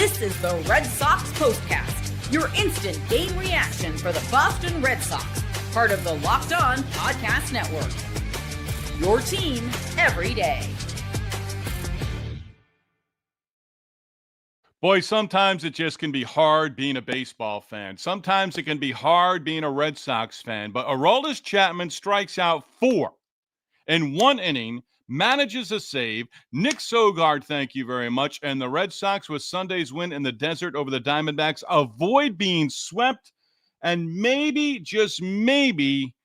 This is the Red Sox POSTCAST, your instant game reaction for the Boston Red Sox, part of the Locked On Podcast Network. Your team every day. Boy, sometimes it just can be hard being a baseball fan. Sometimes it can be hard being a Red Sox fan. But Aroldis Chapman strikes out 4 in 1 inning, manages a save. Nick Sogard, thank you very much. And the Red Sox, with Sunday's win in the desert over the Diamondbacks, avoid being swept. And maybe, just maybe,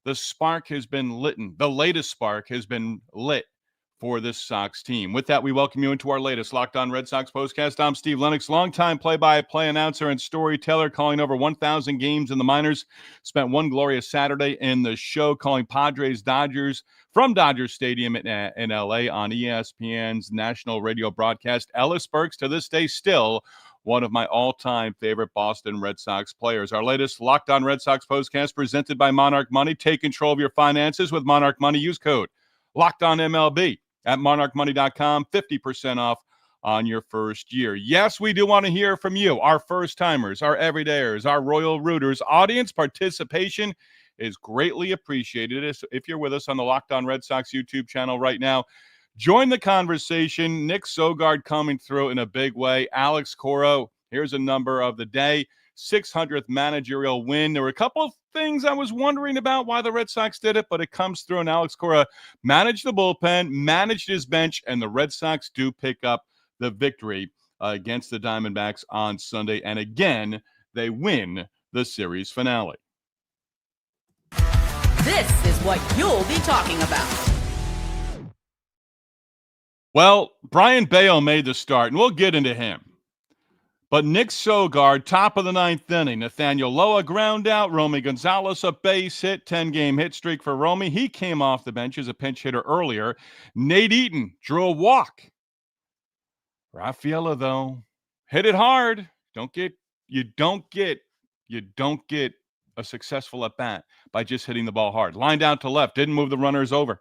the spark has been lit. The latest spark has been lit for this Sox team. With that, we welcome you into our latest Locked On Red Sox postcast. I'm Steve Lennox, longtime play-by-play announcer and storyteller, calling over 1,000 games in the minors. Spent one glorious Saturday in the show calling Padres-Dodgers from Dodger Stadium in L.A. on ESPN's national radio broadcast. Ellis Burks, to this day, still one of my all-time favorite Boston Red Sox players. Our latest Locked On Red Sox postcast presented by Monarch Money. Take control of your finances with Monarch Money. Use code Locked On MLB at monarchmoney.com, 50% off on your first year. Yes, we do want to hear from you, our first-timers, our everydayers, our Royal Rooters. Audience participation is greatly appreciated. If you're with us on the Locked On Red Sox YouTube channel right now, join the conversation. Nick Sogard coming through in a big way. Alex Cora, here's a number of the day. 600th managerial win. There were a couple of things I was wondering about why the Red Sox did it, but it comes through, and Alex Cora managed the bullpen, managed his bench, and the Red Sox do pick up the victory against the Diamondbacks on Sunday. And again, they win the series finale. This is what you'll be talking about. Well, Brayan Bello made the start, and we'll get into him. But Nick Sogard, top of the 9th inning. Nathaniel Loa ground out. Romy Gonzalez a base hit. 10-game hit streak for Romy. He came off the bench as a pinch hitter earlier. Nate Eaton drew a walk. Rafaela, though, hit it hard. You don't get a successful at bat by just hitting the ball hard. Lined out to left. Didn't move the runners over.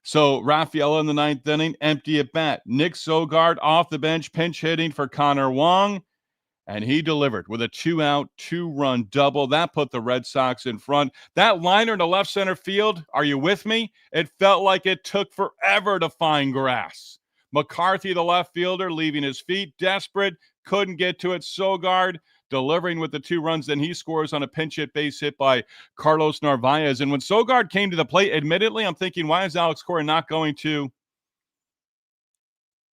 So Rafaela in the 9th inning, empty at bat. Nick Sogard off the bench, pinch hitting for Connor Wong, and he delivered with a 2-out, 2-run double. That put the Red Sox in front. That liner to left center field, are you with me? It felt like it took forever to find grass. McCarthy, the left fielder, leaving his feet, desperate, couldn't get to it. Sogard delivering with the 2 runs. Then he scores on a pinch hit base hit by Carlos Narvaez. And when Sogard came to the plate, admittedly, I'm thinking, why is Alex Cora not going to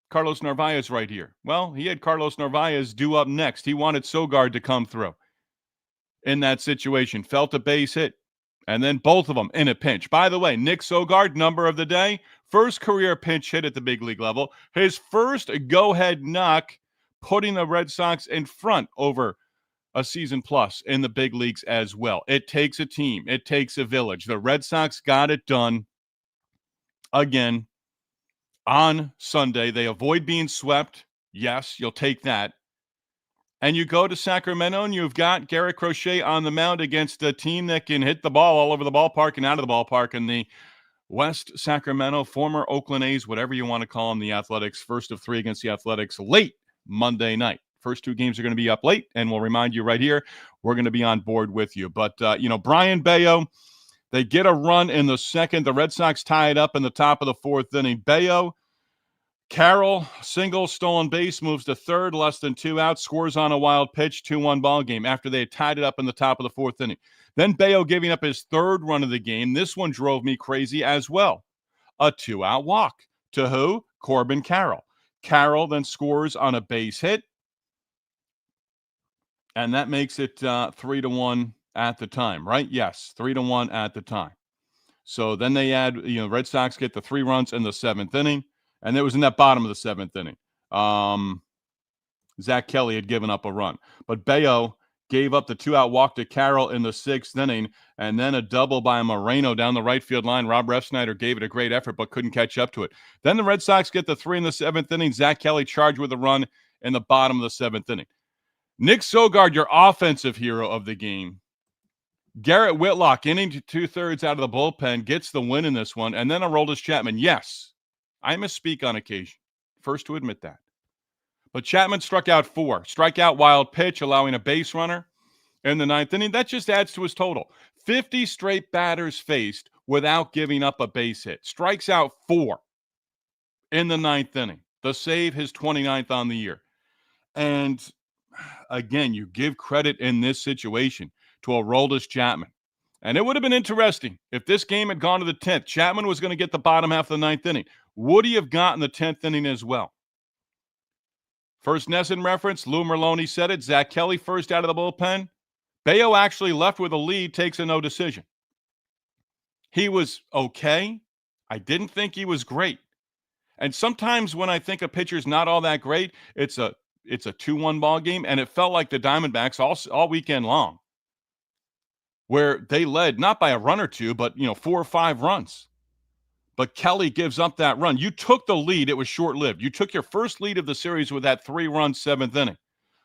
Carlos Narvaez right here? Well, he had Carlos Narvaez due up next. He wanted Sogard to come through in that situation. Felt a base hit. And then both of them in a pinch. By the way, Nick Sogard, number of the day, first career pinch hit at the big league level. His first go-ahead knock, putting the Red Sox in front over a season plus in the big leagues as well. It takes a team. It takes a village. The Red Sox got it done again on Sunday. They avoid being swept. Yes, you'll take that. And you go to Sacramento, and you've got Garrett Crochet on the mound against a team that can hit the ball all over the ballpark and out of the ballpark. And the West Sacramento, former Oakland A's, whatever you want to call them, the Athletics, first of 3 against the Athletics late Monday night. First 2 games are going to be up late, and we'll remind you right here, we're going to be on board with you. But, Brayan Bello, they get a run in the second. The Red Sox tie it up in the top of the 4th inning. Bello, Carroll, single, stolen base, moves to third, less than 2 outs, scores on a wild pitch, 2-1 ball game after they had tied it up in the top of the 4th inning. Then Bello giving up his 3rd run of the game. This one drove me crazy as well. A 2-out walk. To who? Corbin Carroll. Carroll then scores on a base hit. And that makes it 3-1 at the time, right? Yes, 3-1 at the time. So then they add, Red Sox get the 3 runs in the 7th inning, and it was in that bottom of the 7th inning. Zach Kelly had given up a run, but Bello gave up the 2-out walk to Carroll in the 6th inning, and then a double by Moreno down the right field line. Rob Refsnyder gave it a great effort, but couldn't catch up to it. Then the Red Sox get the 3 in the 7th inning. Zach Kelly charged with a run in the bottom of the 7th inning. Nick Sogard, your offensive hero of the game. Garrett Whitlock, inning to 2/3 out of the bullpen, gets the win in this one. And then Aroldis Chapman. Yes, I misspeak on occasion. First to admit that. But Chapman struck out 4. Strikeout, wild pitch, allowing a base runner in the 9th inning. That just adds to his total. 50 straight batters faced without giving up a base hit. Strikes out 4 in the 9th inning. The save, his 29th on the year. And again, you give credit in this situation to Aroldis Chapman. And it would have been interesting if this game had gone to the 10th. Chapman was going to get the bottom half of the 9th inning. Would he have gotten the 10th inning as well? First Nesson reference, Lou Merloni said it. Zach Kelly first out of the bullpen. Bello actually left with a lead, takes a no decision. He was okay. I didn't think he was great. And sometimes when I think a pitcher's not all that great, it's a 2-1 ball game, and it felt like the Diamondbacks all weekend long, where they led not by a run or two, but 4 or 5 runs. But Kelly gives up that run. You took the lead. It was short-lived. You took your first lead of the series with that 3-run 7th inning.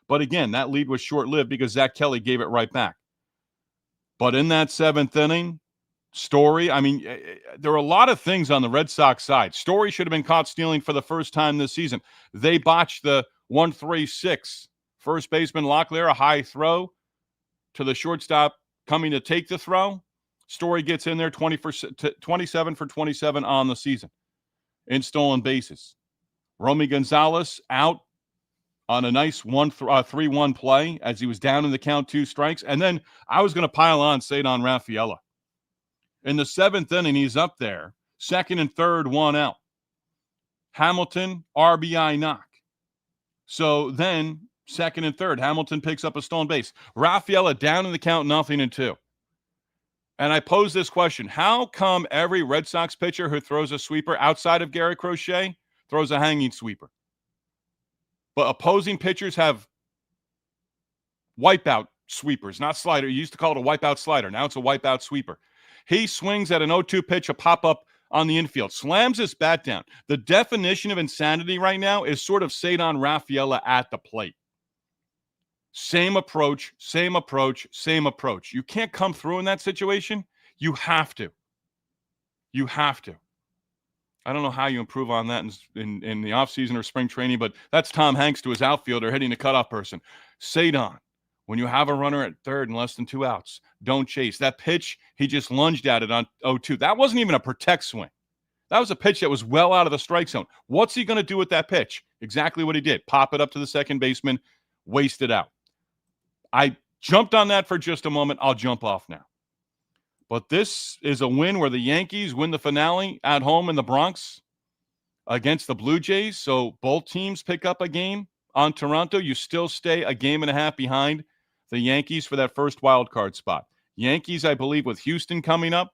But again, that lead was short-lived because Zach Kelly gave it right back. But in that 7th inning, Story, there are a lot of things on the Red Sox side. Story should have been caught stealing for the first time this season. They botched the 1-3-6. First baseman Locklear, a high throw to the shortstop coming to take the throw. Story gets in there 27 for 27 on the season in stolen bases. Romy Gonzalez out on a nice 3-1 play as he was down in the count, 2 strikes. And then I was going to pile on Cedar Rafaela. In the 7th inning, he's up there, 2nd and 3rd, 1 out. Hamilton, RBI knock. So then, 2nd and 3rd, Hamilton picks up a stolen base. Rafaela down in the count, 0-2. And I pose this question: how come every Red Sox pitcher who throws a sweeper outside of Garrett Crochet throws a hanging sweeper? But opposing pitchers have wipeout sweepers, not slider. You used to call it a wipeout slider. Now it's a wipeout sweeper. He swings at an 0-2 pitch, a pop-up on the infield, slams his bat down. The definition of insanity right now is sort of Cedar Rafaela at the plate. Same approach, same approach, same approach. You can't come through in that situation. You have to. You have to. I don't know how you improve on that in the offseason or spring training, but that's Tom Hanks to his outfielder hitting the cutoff person. Cedar, when you have a runner at 3rd and less than 2 outs, don't chase. That pitch, he just lunged at it on 0-2. That wasn't even a protect swing. That was a pitch that was well out of the strike zone. What's he going to do with that pitch? Exactly what he did. Pop it up to the second baseman, waste it out. I jumped on that for just a moment. I'll jump off now. But this is a win where the Yankees win the finale at home in the Bronx against the Blue Jays. So both teams pick up a game on Toronto. You still stay a game and a half behind the Yankees for that first wild card spot. Yankees, I believe, with Houston coming up.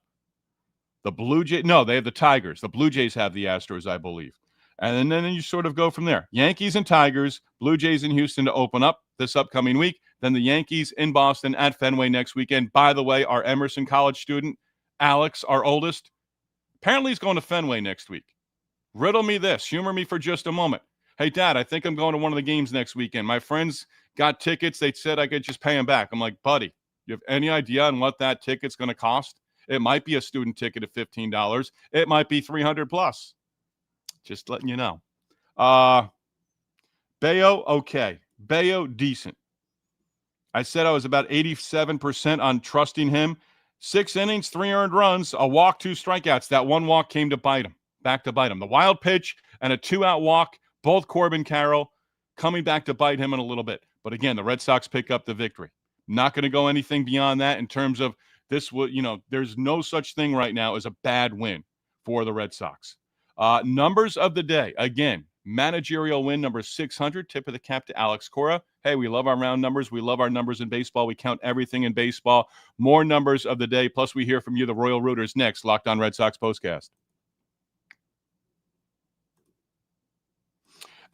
The Blue Jays, no, they have the Tigers. The Blue Jays have the Astros, I believe. And then you sort of go from there. Yankees and Tigers, Blue Jays in Houston to open up this upcoming week. Then the Yankees in Boston at Fenway next weekend. By the way, our Emerson College student, Alex, our oldest, apparently he's going to Fenway next week. Riddle me this. Humor me for just a moment. Hey, Dad, I think I'm going to one of the games next weekend. My friends got tickets. They said I could just pay them back. I'm like, buddy, you have any idea on what that ticket's going to cost? It might be a student ticket of $15. It might be $300 plus. Just letting you know. Bello, okay. Bello, decent. I said I was about 87% on trusting him. 6 innings, 3 earned runs, a walk, 2 strikeouts. That one walk came to bite him, back to bite him. The wild pitch and a 2-out walk, both Corbin Carroll coming back to bite him in a little bit. But again, the Red Sox pick up the victory. Not going to go anything beyond that in terms of this. There's no such thing right now as a bad win for the Red Sox. Numbers of the day. Again, managerial win number 600. Tip of the cap to Alex Cora. Hey, we love our round numbers. We love our numbers in baseball. We count everything in baseball. More numbers of the day. Plus, we hear from you, the Royal Rooters, next. Locked On Red Sox postcast.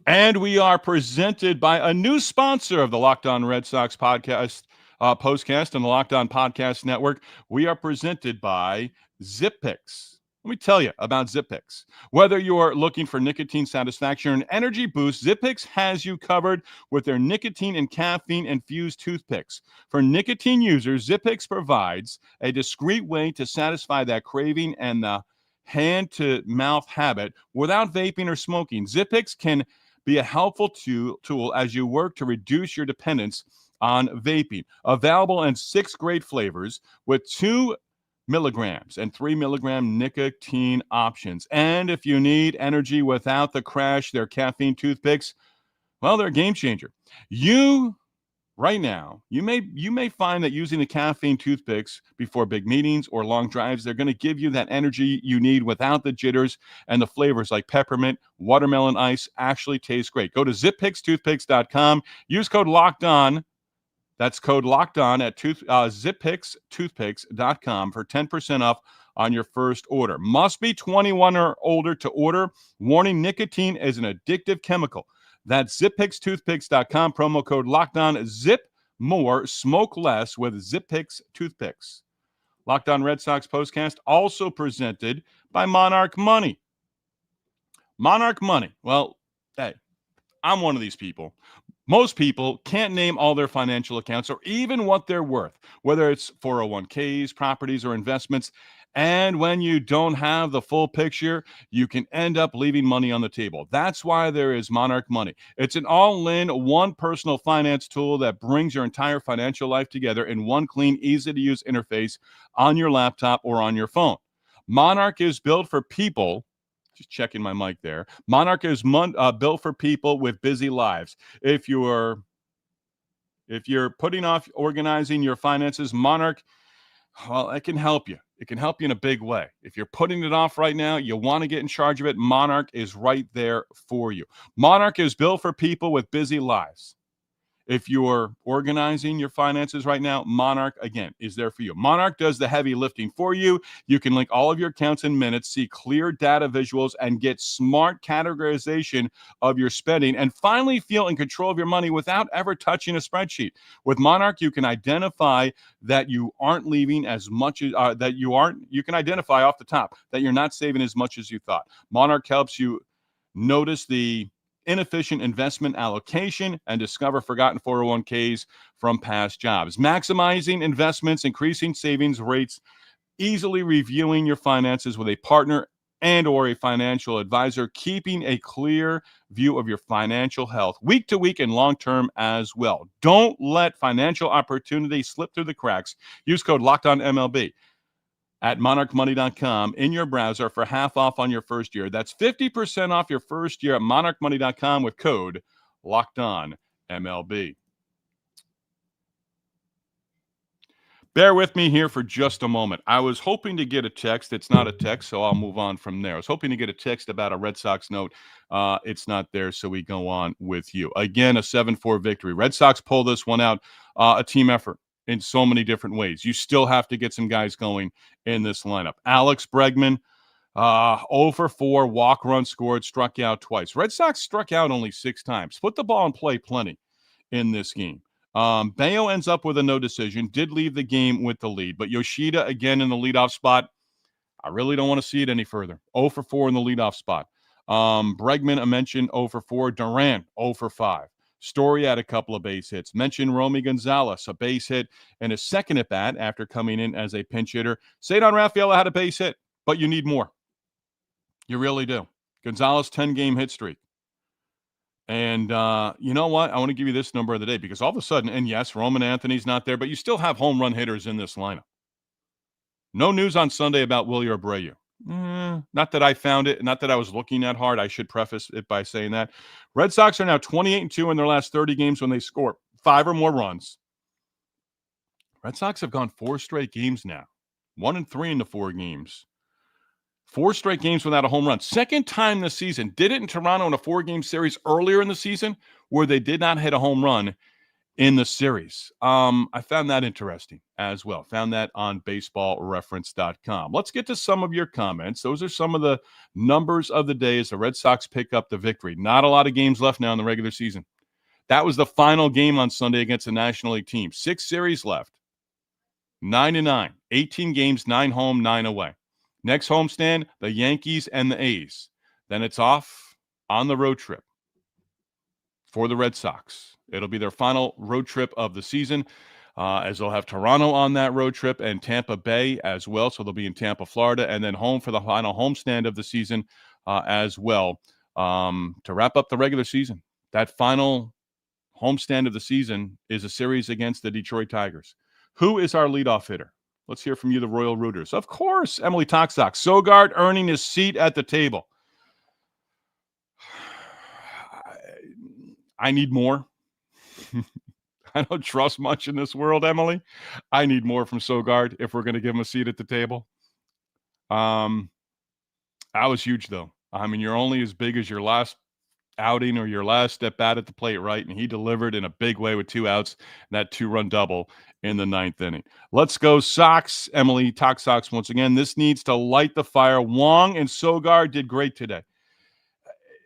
And we are presented by a new sponsor of the Locked On Red Sox postcast and the Locked On Podcast Network. We are presented by ZipPix. Let me tell you about ZipPix. Whether you're looking for nicotine satisfaction or an energy boost, ZipPix has you covered with their nicotine and caffeine-infused toothpicks. For nicotine users, ZipPix provides a discreet way to satisfy that craving and the hand-to-mouth habit without vaping or smoking. ZipPix can be a helpful tool as you work to reduce your dependence on vaping. Available in 6 great flavors with 2 milligrams and 3 milligram nicotine options. And if you need energy without the crash, their caffeine toothpicks, well, they're a game changer. Right now, you may find that using the caffeine toothpicks before big meetings or long drives, they're going to give you that energy you need without the jitters, and the flavors like peppermint, watermelon ice actually taste great. Go to zippixtoothpicks.com. Use code LOCKEDON. That's code LOCKEDON at zippixtoothpicks.com for 10% off on your first order. Must be 21 or older to order. Warning, nicotine is an addictive chemical. That's zippixtoothpicks.com. Promo code LOCKEDON. Zip more, smoke less with ZipPix toothpicks. Locked On Red Sox Postcast, also presented by Monarch Money. Monarch Money. Well, hey, I'm one of these people. Most people can't name all their financial accounts or even what they're worth, whether it's 401ks, properties, or investments. And when you don't have the full picture, you can end up leaving money on the table. That's why there is Monarch Money. It's an all-in, one personal finance tool that brings your entire financial life together in one clean, easy-to-use interface on your laptop or on your phone. Monarch is built for people. Just checking my mic there. Monarch is built for people with busy lives. If you're putting off organizing your finances, Monarch, well, it can help you. It can help you in a big way. If you're putting it off right now, you want to get in charge of it, Monarch is right there for you. Monarch is built for people with busy lives. If you're organizing your finances right now, Monarch, again, is there for you. Monarch does the heavy lifting for you. You can link all of your accounts in minutes, see clear data visuals, and get smart categorization of your spending, and finally feel in control of your money without ever touching a spreadsheet. With Monarch, you can identify that you aren't leaving as much as you can identify off the top that you're not saving as much as you thought. Monarch helps you notice the inefficient investment allocation and discover forgotten 401ks from past jobs. Maximizing investments, increasing savings rates, easily reviewing your finances with a partner and or a financial advisor, keeping a clear view of your financial health week to week and long term as well. Don't let financial opportunity slip through the cracks. Use code LOCKEDONMLB at monarchmoney.com in your browser for half off on your first year. That's 50% off your first year at monarchmoney.com with code LOCKEDONMLB. Bear with me here for just a moment. I was hoping to get a text. It's not a text, so I'll move on from there. I was hoping to get a text about a Red Sox note. It's not there, so we go on with you. Again, a 7-4 victory. Red Sox pull this one out. A team effort in so many different ways. You still have to get some guys going in this lineup. Alex Bregman, 0 for 4, walk, run scored, struck out twice. Red Sox struck out only 6 times. Put the ball in play plenty in this game. Bello ends up with a no decision, did leave the game with the lead, but Yoshida again in the leadoff spot. I really don't want to see it any further. 0 for 4 in the leadoff spot. Bregman, I mentioned 0 for 4. Duran, 0 for 5. Story had a couple of base hits. Mentioned Romy Gonzalez, a base hit and his second at bat after coming in as a pinch hitter. Cedar Rafaela had a base hit, but you need more. You really do. Gonzalez, 10-game hit streak. And you know what? I want to give you this number of the day because all of a sudden, and yes, Roman Anthony's not there, but you still have home run hitters in this lineup. No news on Sunday about Willie Abreu. Not that I found it, not that I was looking that hard. I should preface it by saying that. Red Sox are now 28-2 in their last 30 games when they score 5 or more runs. Red Sox have gone 4 straight games now. 1-3 in the 4 games. 4 straight games without a home run. Second time this season. Did it in Toronto in a 4-game series earlier in the season where they did not hit a home run in the series. I found that interesting as well. Found that on baseballreference.com. Let's get to some of your comments. Those are some of the numbers of the day as the Red Sox pick up the victory. Not a lot of games left now in the regular season. That was the final game on Sunday against the National League team. 6 series left. 9-9. 18 games, 9 home, 9 away. Next homestand, the Yankees and the A's. Then it's off on the road trip for the Red Sox. It'll be their final road trip of the season, as they'll have Toronto on that road trip and Tampa Bay as well. So they'll be in Tampa, Florida, and then home for the final homestand of the season as well to wrap up the regular season. That final homestand of the season is a series against the Detroit Tigers. Who is our leadoff hitter? Let's hear from you, the Royal Rooters. Of course, Emily Toxox. Sogard earning his seat at the table. I need more. I don't trust much in this world, Emily. I need more from Sogard if we're going to give him a seat at the table. That was huge, though. I mean, you're only as big as your last outing or your last step bat at the plate, right? And he delivered in a big way with 2 outs, that 2-run double in the 9th inning. Let's go Sox. Emily, talk Sox once again. This needs to light the fire. Wong and Sogard did great today.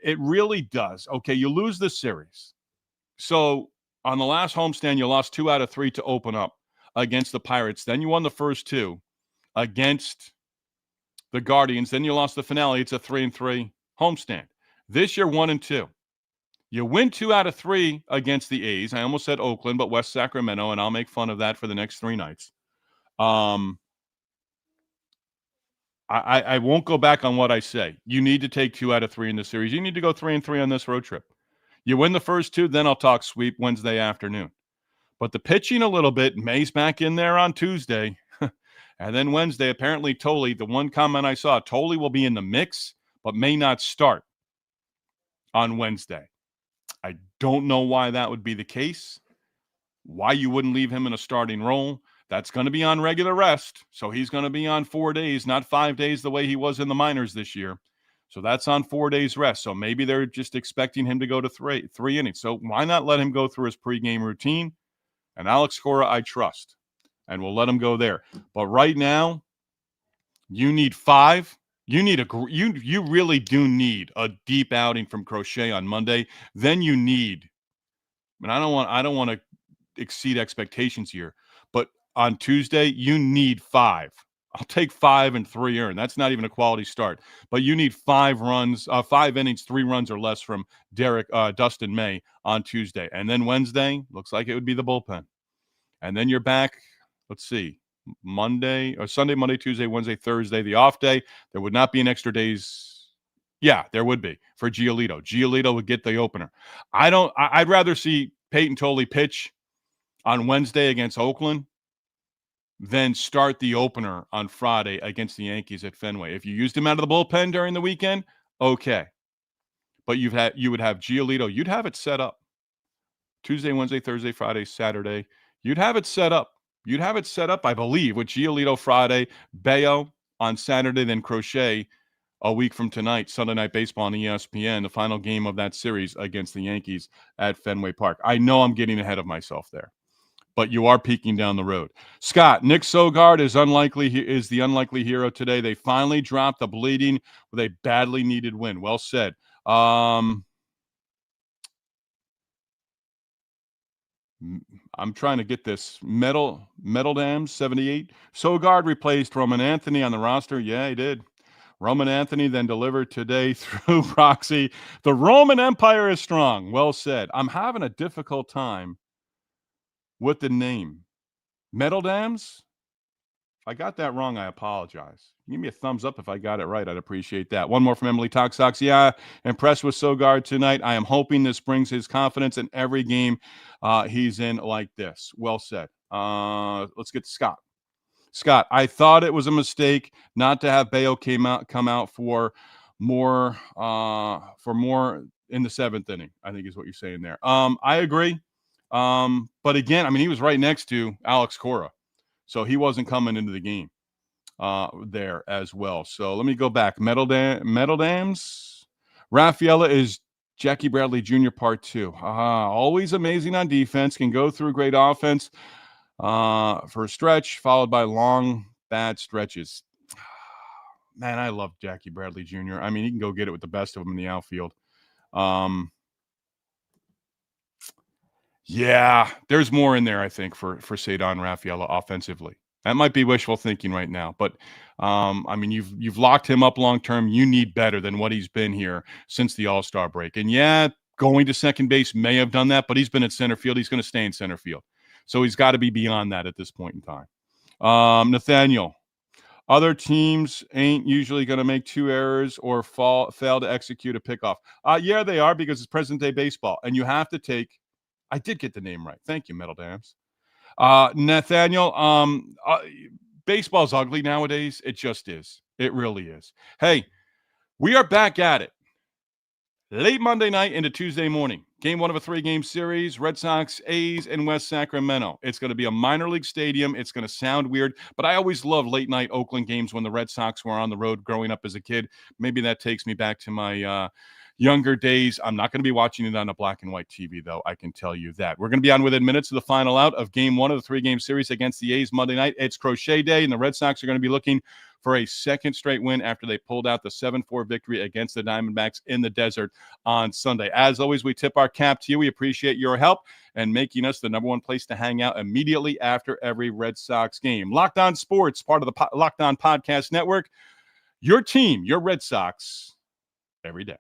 It really does. Okay, you lose the series. So on the last homestand, you lost 2 out of 3 to open up against the Pirates. Then you won the first 2 against the Guardians. Then you lost the finale. It's a 3-3 homestand. This year, 1-2. You win 2 out of 3 against the A's. I almost said Oakland, but West Sacramento, and I'll make fun of that for the next 3 nights. I won't go back on what I say. You need to take 2 out of 3 in the series. You need to go 3-3 on this road trip. You win the first 2, then I'll talk sweep Wednesday afternoon. But the pitching a little bit, May's back in there on Tuesday. And then Wednesday, apparently Tolley, the one comment I saw, Tolley will be in the mix, but may not start on Wednesday. I don't know why that would be the case, why you wouldn't leave him in a starting role. That's going to be on regular rest, so he's going to be on 4 days, not 5 days the way he was in the minors this year. So that's on 4 days rest. So maybe they're just expecting him to go to three innings. So why not let him go through his pregame routine? And Alex Cora, I trust, and we'll let him go there. But right now, you need 5. You really do need a deep outing from Crochet on Monday. Then you need, and I don't want to exceed expectations here, but on Tuesday you need 5. I'll take 5 and 3 earned. That's not even a quality start, but you need 5 runs, 5 innings, 3 runs or less from Dustin May on Tuesday, and then Wednesday looks like it would be the bullpen, and then you're back. Let's see. Monday or Sunday, Monday, Tuesday, Wednesday, Thursday, the off day. There would not be an extra days. Yeah, there would be for Giolito. Giolito would get the opener. I'd rather see Peyton Tolley pitch on Wednesday against Oakland than start the opener on Friday against the Yankees at Fenway. If you used him out of the bullpen during the weekend, okay. But you would have Giolito. You'd have it set up. Tuesday, Wednesday, Thursday, Friday, Saturday. You'd have it set up. You'd have it set up, I believe, with Giolito Friday, Bello on Saturday, then Crochet a week from tonight, Sunday Night Baseball on ESPN, the final game of that series against the Yankees at Fenway Park. I know I'm getting ahead of myself there, but you are peeking down the road. Scott, Nick Sogard is the unlikely hero today. They finally dropped the bleeding with a badly needed win. Well said. I'm trying to get this. Metal Dams 78. Sogard replaced Roman Anthony on the roster. Yeah, he did. Roman Anthony then delivered today through proxy. The Roman Empire is strong. Well said. I'm having a difficult time with the name. Metal Dams? If I got that wrong, I apologize. Give me a thumbs up if I got it right. I'd appreciate that. One more from Emily Toxox. Yeah, impressed with Sogard tonight. I am hoping this brings his confidence in every game he's in like this. Well said. Let's get to Scott. Scott, I thought it was a mistake not to have Bello come out for more in the 7th inning, I think is what you're saying there. I agree. But again, I mean, he was right next to Alex Cora, so he wasn't coming into the game there as well. So let me go back. Metal Dams. Rafaela is Jackie Bradley Jr. Part 2. Always amazing on defense. Can go through great offense for a stretch, followed by long, bad stretches. Man, I love Jackie Bradley Jr. I mean, he can go get it with the best of them in the outfield. Yeah, there's more in there, I think, for Cedar Rafaela offensively. That might be wishful thinking right now, but I mean, you've locked him up long term. You need better than what he's been here since the All-Star break. And yeah, going to second base may have done that, but he's been at center field. He's going to stay in center field, so he's got to be beyond that at this point in time. Nathaniel, Other teams ain't usually going to make 2 errors or fail to execute a pickoff. Yeah, they are, because it's present-day baseball, and you have to take – I did get the name right. Thank you, Metal Dams. Nathaniel, baseball's ugly nowadays. It just is. It really is. Hey, we are back at it. Late Monday night into Tuesday morning. Game 1 of a 3-game series, Red Sox, A's, in West Sacramento. It's going to be a minor league stadium. It's going to sound weird, but I always loved late night Oakland games when the Red Sox were on the road growing up as a kid. Maybe that takes me back to my younger days. I'm not going to be watching it on a black and white TV, though. I can tell you that. We're going to be on within minutes of the final out of Game 1 of the 3-game series against the A's Monday night. It's Crochet Day, and the Red Sox are going to be looking for a second straight win after they pulled out the 7-4 victory against the Diamondbacks in the desert on Sunday. As always, we tip our cap to you. We appreciate your help and making us the number one place to hang out immediately after every Red Sox game. Locked On Sports, part of the Locked On Podcast Network. Your team, your Red Sox, every day.